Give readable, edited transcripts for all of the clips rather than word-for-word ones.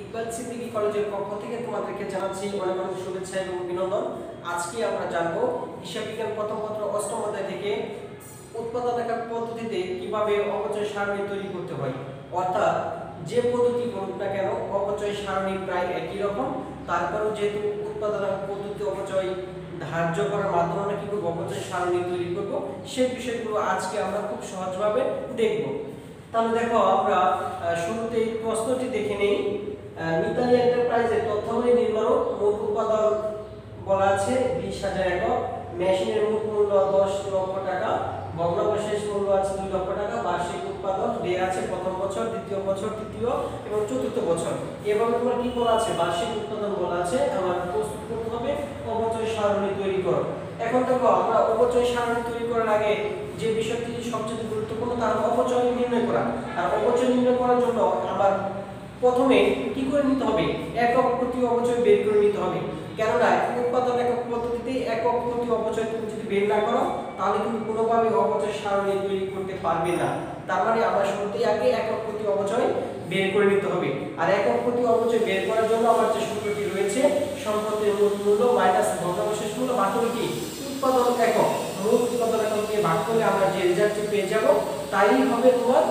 ইকবাল সিদ্দিকী কলেজের পক্ষ থেকে তোমাদেরকে জানাচ্ছি অনেক অনেক শুভেচ্ছা এবং অভিনন্দন। আজকে আমরা জানবো হিসাব বিজ্ঞান প্রথম পত্র অষ্টম অধ্যায় থেকে উৎপাদন একক পদ্ধতিতে কিভাবে অপচয় সারণী তৈরি করতে হয়। অর্থাৎ যে পদ্ধতি বলুক না কেন অপচয় সারণী প্রায় একই রকম, তারপরেও যেহেতু উৎপাদন একক পদ্ধতি অপচয় ধার্য করার মাধ্যমে আমরা কি করব অপচয় সারণী তৈরি করব, সেই বিষয়গুলো আজকে আমরা খুব সহজভাবে দেখব। তাহলে দেখো আমরা শুরুতেই প্রশ্নটি দেখে নেই। মিতালি এন্টারপ্রাইজের তথ্যাবলী নির্মাণক মোট উৎপাদন বলা আছে 20,000 একক, মেশিনের মোট মূল্য 10 লক্ষ টাকা, ভগ্নাবশেষ মূল্য আছে 2 লক্ষ টাকা, বার্ষিক উৎপাদন দেয়া আছে প্রথম বছর, দ্বিতীয় বছর, তৃতীয় এবং চতুর্থ বছর। এভাবে তোমার কি বলা আছে বার্ষিক উৎপাদন বলা আছে, আমার প্রস্তুত করতে হবে অপচয় সারণী তৈরি করো। এখন দেখো আমরা অপচয় সারণী তৈরি করার আগে যে বিষয়টি সবচেয়ে গুরুত্বপূর্ণ তা হলো অপচয় নির্ণয় করা। আর অপচয় নির্ণয় করার জন্য আমার প্রথমে কি করে নিতে হবে একক প্রতি অপচয় বের করে নিতে হবে। কেননা উৎপাদন একক পদ্ধতিতে একক প্রতি অপচয় তুমি যদি বের না করো তাহলে কিন্তু কোনোভাবে অপচয় সারণী তৈরি করতে পারবে না। তার মানে আমরা শুরুতেই আগে একক প্রতি অপচয় বের করে নিতে হবে। আর একক প্রতি অপচয় বের করার জন্য আমার যে সূত্রটি রয়েছে সম্পদের মোট মূল্য মাইনাস ভগ্নাবশেষ মূল্য ভাগ করে কি উৎপাদন একক, মোট উৎপাদন একক দিয়ে ভাগ করলে আমরা যে রেজাল্টটি পেয়ে যাব তাই হবে তোমার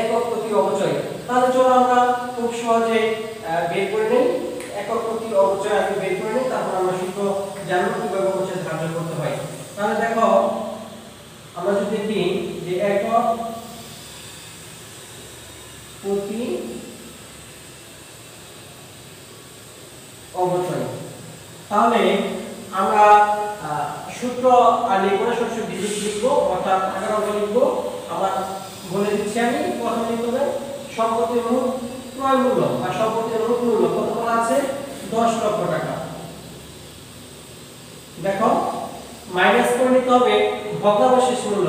একক প্রতি অপচয়। তাহলে চলো আমরা খুব সহজে বের করে নেই একক প্রতি অপচয় আগে বের করে নেই, তারপর আমরা সূত্র জানব কিভাবে অপচয় ধার্য করতে হয়। তাহলে দেখো আমরা যদি দেখি যে একক প্রতি অপচয়, তাহলে আমরা সূত্র আর লিখব না, সরাসরি ডিজিট লিখব অর্থাৎ আগের অঙ্ক লিখব। আবার বলে দিচ্ছি আমি প্রথমে লিখতে হবে সম্পত্তির মোট ক্রয় মূল্য বা সম্পত্তির মোট মূল্য কত বলা আছে 10 লক্ষ টাকা। দেখো মাইনাস করে নিতে হবে ভগ্নাবশেষ মূল্য,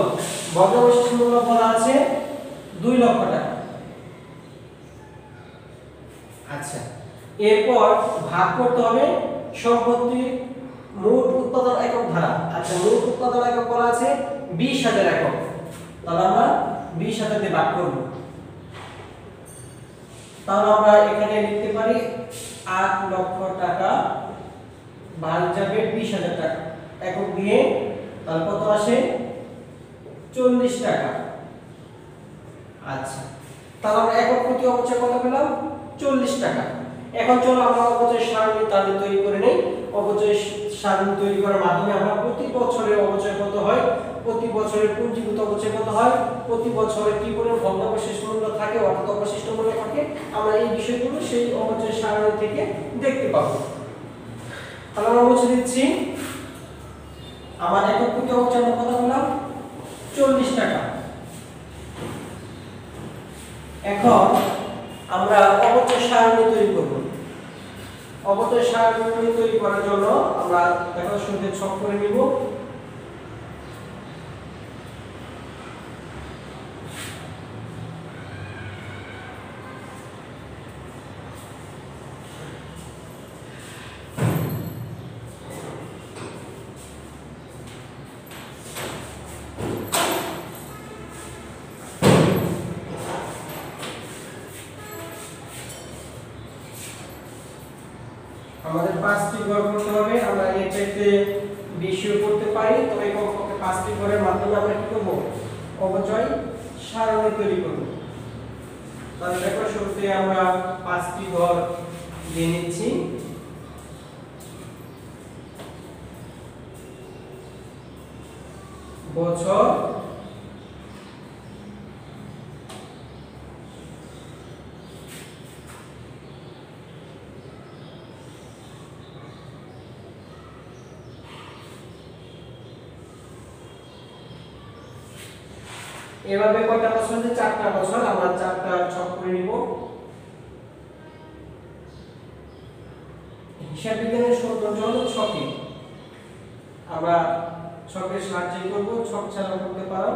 ভগ্নাবশেষ মূল্য বলা আছে 2 লক্ষ টাকা। আচ্ছা, এরপর ভাগ করতে হবে সম্পত্তির মোট উৎপাদন একক ধারা। আচ্ছা, মোট উৎপাদন একক বলা আছে 20,000 একক, তাহলে আমরা 20,000 দিয়ে ভাগ করব। তাহলে আমরা এখানে লিখতে পারি 8 লক্ষ টাকা ভাগ যাবে 20,000 টাকা একক দিয়ে, তাহলে কত আসে 40 টাকা। আচ্ছা, তাহলে আমরা একক প্রতি অপচয় কত পেলাম 40 টাকা। এখন চলো আমরা অপচয় সারণী তাহলে তৈরি করে নেই। অপচয় সারণী তৈরি করার মাধ্যমে আমরা প্রতি বছরের অপচয় কত হয়, প্রতি বছরের পুঁজিগত অপচয় কত হয়, প্রতি বছরে কি করে ভগ্নাবশেষ মূল্য থাকে অর্থাৎ অবশিষ্ট মূল্য থাকে, আমরা এই বিষয়গুলো সেই অপচয় সারণী থেকে দেখতে পাবো। তাহলে আমরা মুছে দিচ্ছি আমার একক প্রতি অপচয় কত বললাম 40 টাকা। এখন আমরা অপচয় সারণী তৈরি করব। অপচয় সারণী তৈরি করার জন্য আমরা দেখো শুরুতে ছক করে নিব। আমাদের 5টি ঘর করতে হবে, আমরা এর চাইতে বেশিও করতে পারি, তবে কমপক্ষে 5টি ঘরের মাধ্যমে আমরা কি করব অপচয় সারণী তৈরি করব। তাহলে দেখো শুরুতে আমরা 5টি ঘর দিয়ে নিচ্ছি। বছর, এভাবে কয়টা বছর আছে 4টা বছর, আমরা 4টা ছক করে নিব। হিসাব বিজ্ঞানের সৌন্দর্য হলো ছকে, আমরা ছকের সাহায্যে করব, ছক ছাড়া করতে পারো।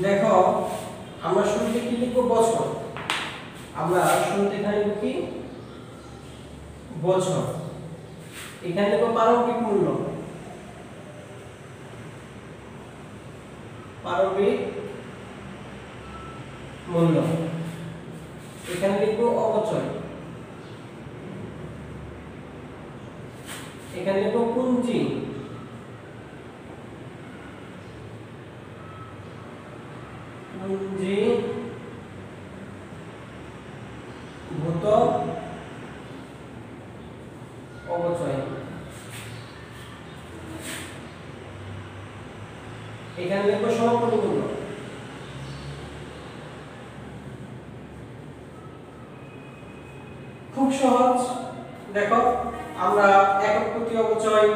দেখো আমরা শুরুতে কি লিখব? বছর। আমরা শুরুতে এখানে লিখব কি? বছর। এখানে লিখব প্রারম্ভিক মূল্য। প্রারম্ভিক মূল্য। এখানে লিখব অবচয়। এখানে লিখব পুঁজি। পুঞ্জীভূত অবচয়। এখানে লিখব সমাপনী মূল্য। খুব সহজ। দেখো আমরা একক প্রতি অবচয়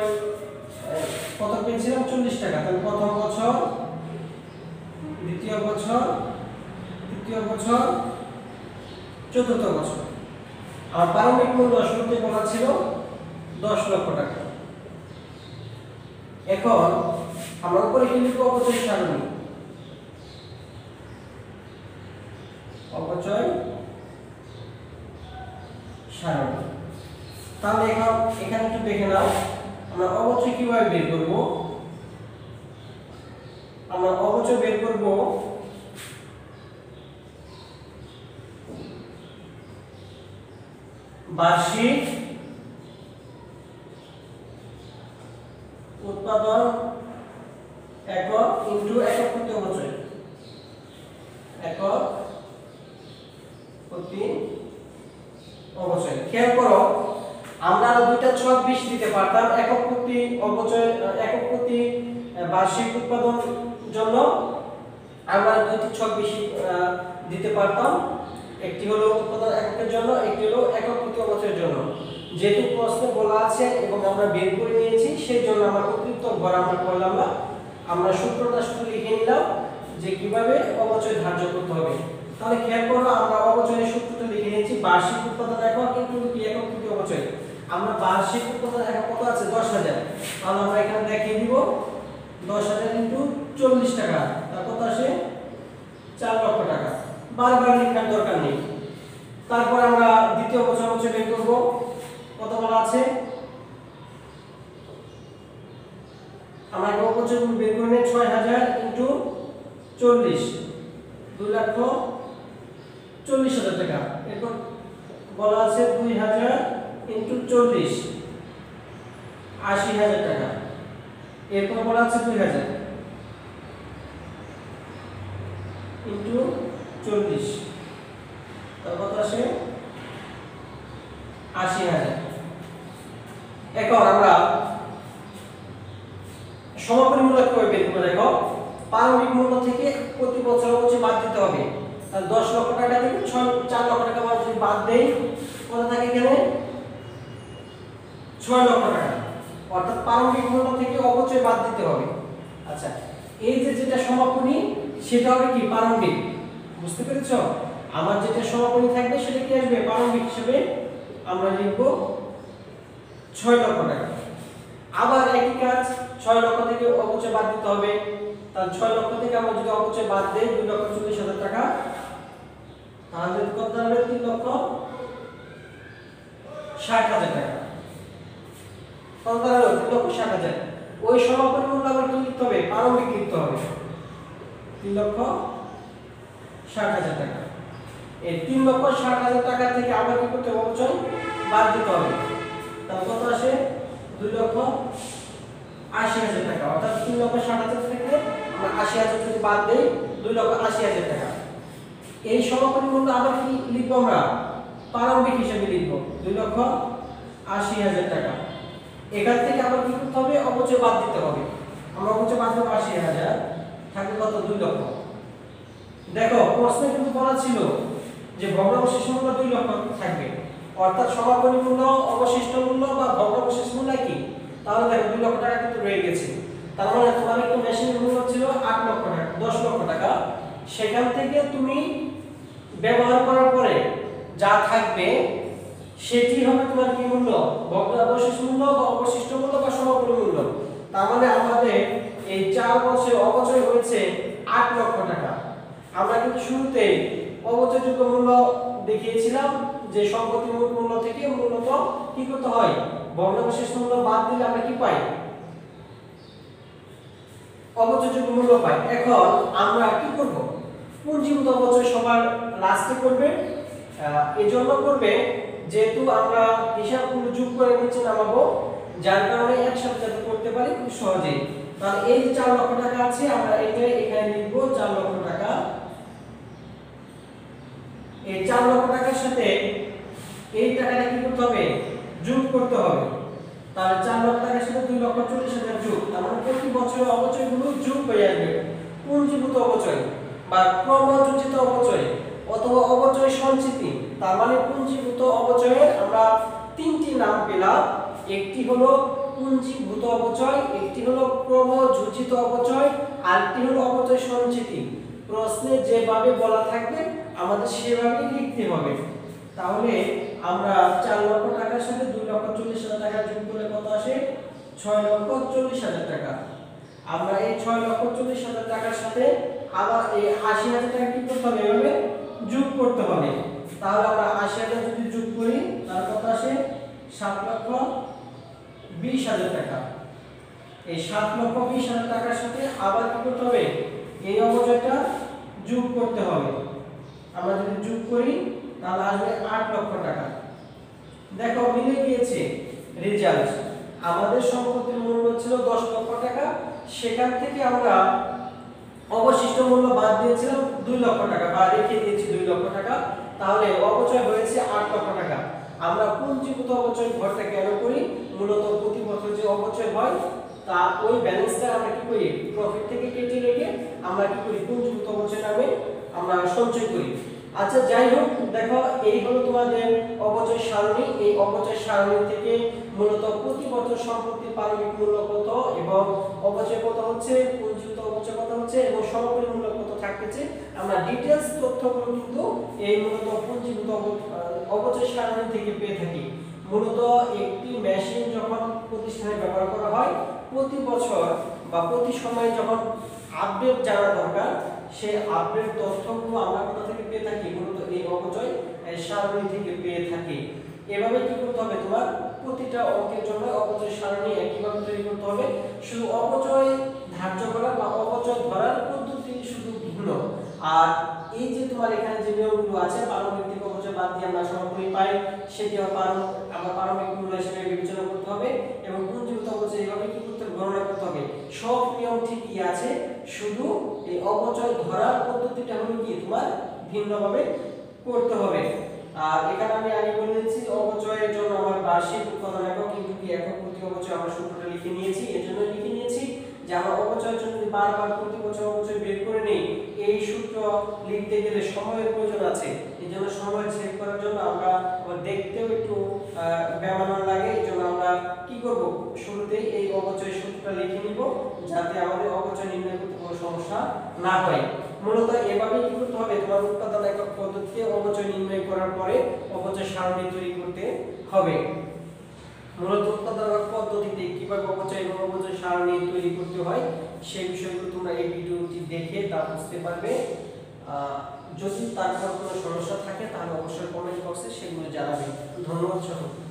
কত পেয়েছিলাম? 40 টাকা। তাহলে প্রথম বছর, দ্বিতীয় বছর, তৃতীয় বছর, চতুর্থ বছর। আর প্রারম্ভিক মূল্য শুরুতে বলা ছিল 10 লক্ষ টাকা। এখন আমরা উপরে কি লিখব? অবচয় সারণী। অবচয় সারণী। তাহলে এখানে একটু দেখে নাও আমরা অবচয় কিভাবে বের করব। আমরা অবচয় বের করব বার্ষিক উৎপাদন একক ইনটু একক প্রতি অবচয়। একক প্রতি অবচয়। খেয়াল করো আমরা দুইটা ছক বেশি দিতে পারতাম। একক প্রতি অবচয়, একক প্রতি বার্ষিক উৎপাদন জন্য আমরা দুইটি ছক বেশি দিতে পারতাম। একটি হলো উৎপাদন এককের জন্য, একটি হলো একক প্রতি অবচয়ের জন্য। যেহেতু প্রশ্নে বলা আছে এবং আমরা বের করে নিয়েছি, সেই জন্য আমরা অতিরিক্ত ঘর আমরা করলাম না। আমরা সূত্রটা শুধু লিখে নিলাম যে কিভাবে অবচয় ধার্য করতে হবে। তাহলে খেয়াল করো আমরা অবচয়ের সূত্রটা লিখে নিয়েছি। বার্ষিক উৎপাদন একক ইনটু একক প্রতি অবচয়। আমরা বার্ষিক উৎপাদন একক কত আছে? 10,000। তাহলে আমরা এখানে দেখিয়ে দিব 10,000 ইনটু 40 টাকা। তার কত আসে? 4 লক্ষ টাকা। বারবার লেখার দরকার নেই। তারপর আমরা দ্বিতীয় বছর অবচয় বের করব। কত বলা আছে? আমরা অবচয় বের করে নিই 6,000 ইনটু 40, 2,40,000 টাকা। এরপর বলা আছে 2,000 ইনটু 40, 80,000 টাকা। এরপর বলা আছে 2,000 ইনটু 40, তার কত আসে? 80,000। এখন আমরা সমাপনী মূল্য কিভাবে বের করব? দেখো প্রারম্ভিক মূল্য থেকে প্রতি বছর অবচয় বাদ দিতে হবে। তাহলে 10 লক্ষ টাকা থেকে 4 লক্ষ টাকা যদি বাদ দেই, কত থাকে এখানে? 6 লক্ষ টাকা। অর্থাৎ প্রারম্ভিক মূল্য থেকে অবচয় বাদ দিতে হবে। আচ্ছা, এই যে যেটা সমাপনী সেটা হবে কি? প্রারম্ভিক। বুঝতে পেরেছো? আমার যেটা সমাপনী থাকবে সেটা কি আসবে? প্রারম্ভিক হিসেবে আমরা লিখব 6 লক্ষ টাকা। আবার একই কাজ, 6 লক্ষ থেকে অবচয় বাদ দিতে হবে। তাহলে 6 লক্ষ থেকে আমরা যদি অবচয় বাদ দেই 2,40,000 টাকা, তাহলে কত দাঁড়াবে? 3,60,000 টাকা। কত দাঁড়ালো? 3,60,000। ওই সমাপনী মূল্য আবার কি লিখতে হবে? প্রারম্ভিক লিখতে হবে 3,60,000 টাকা। এই 3,60,000 টাকা থেকে আবার কি করতে হবে? অবচয় বাদ দিতে হবে। তাহলে কত আসে? 2,80,000 টাকা। অর্থাৎ 3,60,000 থেকে আমরা 80,000 যদি বাদ দেই 2,80,000 টাকা। এই সমাপনী মূল্য আবার কি লিখব? আমরা প্রারম্ভিক হিসেবে লিখব 2,80,000 টাকা। এখান থেকে আবার কি করতে হবে? অবচয় বাদ দিতে হবে। আমরা অবচয় বাদ দেব 80,000, থাকবে কত? 2 লক্ষ। দেখো প্রশ্নে কিন্তু বলা ছিল যে ভগ্নাবশেষ মূল্য 2 লক্ষ থাকবে। অর্থাৎ সমাপনী মূল্য, অবশিষ্ট মূল্য বা ভগ্নাবশেষ মূল্য কি? তাহলে দেখো 2 লক্ষ টাকা কিন্তু রয়ে গেছে। তার মানে তোমার একটা মেশিনের মূল্য ছিল 8 লক্ষ টাকা, 10 লক্ষ টাকা। সেখান থেকে তুমি ব্যবহার করার পরে যা থাকবে সেটি হবে তোমার কি মূল্য? ভগ্নাবশেষ মূল্য বা অবশিষ্ট মূল্য বা সমাপনী মূল্য। তার মানে আমাদের এই 4 বছরে অবচয় হয়েছে 8 লক্ষ টাকা। আমরা কিন্তু শুরুতে অবচয়যোগ্য মূল্য দেখিয়েছিলাম যে সম্পত্তির মোট মূল্য থেকে মূলত কি করতে হয়, ভগ্নাবশেষ মূল্য বাদ দিলে আমরা কি পাই, অবচয়যোগ্য মূল্য পাই। এখন আমরা কি করব, পুঞ্জীভূত অবচয় সবার লাস্টে করবে, এজন্য করবে যেহেতু আমরা হিসাবগুলো যোগ করে নিচে নামাবো, যার কারণে একসাথে যাতে করতে পারি খুব সহজেই। তাহলে এই যে 4 লক্ষ টাকা আছে আমরা এটাই এখানে লিখব 4 লক্ষ টাকা। এই 4 লক্ষ টাকার সাথে এই টাকাটা কি করতে হবে, যোগ করতে হবে। তাহলে 4 লক্ষ টাকার সাথে 2,40,000 যোগ, তার মানে প্রতি বছরের অবচয়গুলো যোগ হয়ে আসবে। পুঞ্জীভূত অবচয় বা ক্রমযোজিত অবচয় অথবা অবচয় সঞ্চিতি, তার মানে পুঞ্জীভূত অবচয়ের আমরা তিনটি নাম পেলাম, একটি হলো পুঞ্জীভূত অবচয়, একটি হলো ক্রমযোজিত অবচয়, আরেকটি হলো অবচয় সঞ্চিতি। প্রশ্নে যেভাবে বলা থাকবে আমাদের সেভাবেই লিখতে হবে। তাহলে আমরা 4 লক্ষ টাকার সাথে 2,40,000 টাকা যোগ করলে কত আসে, 6,40,000 টাকা। আমরা এই 6,40,000 টাকার সাথে আবার এই 80,000 টাকা কি করতে হবে, এভাবে যোগ করতে হবে। তাহলে আমরা 80,000 যদি যোগ করি তাহলে কত আসে, 7,20,000 টাকা। এই 7,20,000 টাকার সাথে আবার কি করতে হবে, এই অবচয়টা যোগ করতে হবে। আমরা যদি যোগ করি তাহলে আসবে 8 লক্ষ টাকা। দেখো মিলে গিয়েছে রেজাল্ট। আমাদের সম্পত্তির মূল্য ছিল 10 লক্ষ টাকা, সেখান থেকে আমরা অবশিষ্ট মূল্য বাদ দিয়েছিলাম 2 লক্ষ টাকা বা রেখে দিয়েছি 2 লক্ষ টাকা, তাহলে অবচয় হয়েছে 8 লক্ষ টাকা। আমরা পুঞ্জীভূত অবচয় ঘরটা কেন করি, মূলত প্রতি বছর যে অবচয় হয় তা ওই ব্যালেন্সটা আমরা কি করি, প্রফিট থেকে কেটে রেখে আমরা কি করি, পুঞ্জীভূত অবচয় নামে আমরা সঞ্চয় করি। আচ্ছা যাই হোক, দেখো এই হলো তোমাদের অবচয় সারণী। এই অবচয় সারণী থেকে মূলত প্রতি বছর সম্পত্তির প্রারম্ভিক মূল্য কত এবং অবচয় কত হচ্ছে, পুঞ্জীভূত অবচয় কত হচ্ছে এবং সমাপনী মূল্য কত থাকতেছে, আমরা ডিটেইলস তথ্যগুলো কিন্তু এই মূলত পুঞ্জীভূত অবচয় সারণী থেকে পেয়ে থাকি। মূলত একটি মেশিন যখন প্রতিষ্ঠানে ব্যবহার করা হয়, প্রতি বছর বা প্রতি সময় যখন আপডেট জানা দরকার, সেই আপডেট তথ্যগুলো আমরা কোথা থেকে পেয়ে থাকি, মূলত এই অবচয় সারণী থেকে পেয়ে থাকি। এভাবে কি করতে হবে, তোমার প্রতিটা অঙ্কের জন্য অবচয় সারণী একইভাবে তৈরি করতে হবে, শুধু অবচয় ধার্য করা বা অবচয় ধরার পদ্ধতি শুধু ভিন্ন। আর এই যে তোমার এখানে যে নিয়মগুলো আছে, পারমাণবিক অবচয় বাদ দিয়ে আমরা সমাপনী পাই, সেটি আমরা পারমাণবিক মূল্য হিসেবে বিবেচনা করতে হবে এবং পুঞ্জীভূত অবচয় এইভাবে কি করতে হবে, গণনা করতে হবে। সব নিয়ম ঠিকই আছে, শুধু এই অবচয় ধরার পদ্ধতিটা হলো কি তোমার ভিন্নভাবে করতে হবে। আর এখানে আমি আগে বলে দিচ্ছি অবচয়ের জন্য আমার বার্ষিক উৎপাদন একক কিন্তু কি একক প্রতি অবচয় আমরা সূত্রটা লিখে নিয়েছি। এজন্য লিখে নিয়েছি যে আমরা অবচয়ের জন্য যদি বারবার প্রতি বছর অবচয় বের করে নেই, এই সূত্র লিখতে গেলে সময়ের প্রয়োজন আছে। এজন্য সময় সেভ করার জন্য আমরা দেখতেও একটু ব্যায়াম লাগে, এজন্য আমরা কি করব, শুরুতেই এই অবচয় সূত্রটা লিখে নিব যাতে আমাদের অবচয় নির্ণয় করতে কোনো সমস্যা না হয়। মূলত এভাবে কি করতে হবে, তোমার উৎপাদন একক পদ্ধতিতে অবচয় নির্ণয় করার পরে অবচয় সারণী তৈরি করতে হবে। মূলত উৎপাদন একক পদ্ধতিতে কিভাবে অবচয় এবং অবচয় সারণী তৈরি করতে হয় সেই বিষয়গুলো তোমরা এই ভিডিওটি দেখে তা বুঝতে পারবে। যদি তারপর কোনো সমস্যা থাকে তাহলে অবশ্যই কমেন্ট বক্সে সেগুলো জানাবে। ধন্যবাদ সকলকে।